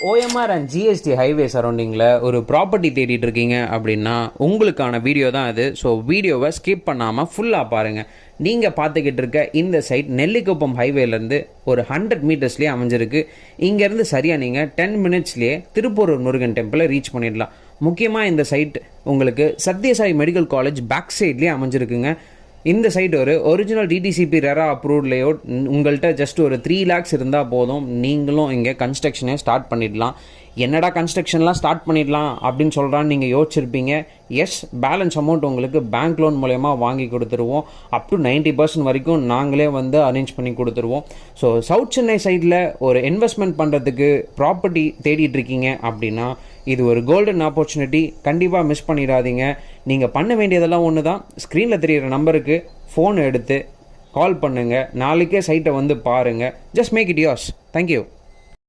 OMR and GST highway சரௌண்டிங்கில் ஒரு property தேடிட்டு இருக்கீங்க அப்படின்னா உங்களுக்கான வீடியோ தான் இது. ஸோ வீடியோவை ஸ்கிப் பண்ணாமல் ஃபுல்லாக பாருங்கள். நீங்கள் பார்த்துக்கிட்டு இருக்க இந்த சைட் நெல்லிக்குப்பம் ஹைவேலேருந்து ஒரு 100 மீட்டர்ஸ்லேயே அமைஞ்சிருக்கு. இங்கேருந்து சரியாக நீங்கள் 10 மினிட்ஸ்லேயே திருப்பூரூர் முருகன் டெம்பிளை ரீச் பண்ணிடலாம். முக்கியமாக இந்த சைட் உங்களுக்கு சத்யசாய் மெடிக்கல் காலேஜ் பேக் சைட்லேயே அமைஞ்சிருக்குங்க. இந்த சைட் ஒரு original DTCP RERA approved layout. உங்கள்கிட்ட ஜஸ்ட் ஒரு 3 lakhs இருந்தால் போதும், நீங்களும் இங்கே கன்ஸ்ட்ரக்ஷனே ஸ்டார்ட் பண்ணிடலாம். என்னடா கன்ஸ்ட்ரக்ஷன்லாம் ஸ்டார்ட் பண்ணிடலாம் அப்படின்னு சொல்கிறான்னு நீங்கள் யோசிச்சிருப்பீங்க. எஸ், பேலன்ஸ் அமௌண்ட் உங்களுக்கு பேங்க் லோன் மூலயமா வாங்கி கொடுத்துருவோம். அப் டு 90% வரைக்கும் நாங்களே வந்து அரேஞ்ச் பண்ணி கொடுத்துருவோம். ஸோ சவுத் சென்னை சைடில் ஒரு இன்வெஸ்ட்மெண்ட் பண்ணுறதுக்கு ப்ராப்பர்ட்டி தேடிட்டு இருக்கீங்க அப்படின்னா இது ஒரு கோல்டன் ஆப்பர்ச்சுனிட்டி. கண்டிப்பாக மிஸ் பண்ணிடாதீங்க. நீங்கள் பண்ண வேண்டியதெல்லாம் ஒன்று தான். ஸ்க்ரீனில் தெரிகிற நம்பருக்கு ஃபோன் எடுத்து கால் பண்ணுங்கள். நாளைக்கே சைட்டை வந்து பாருங்கள். Just make it yours. Thank you.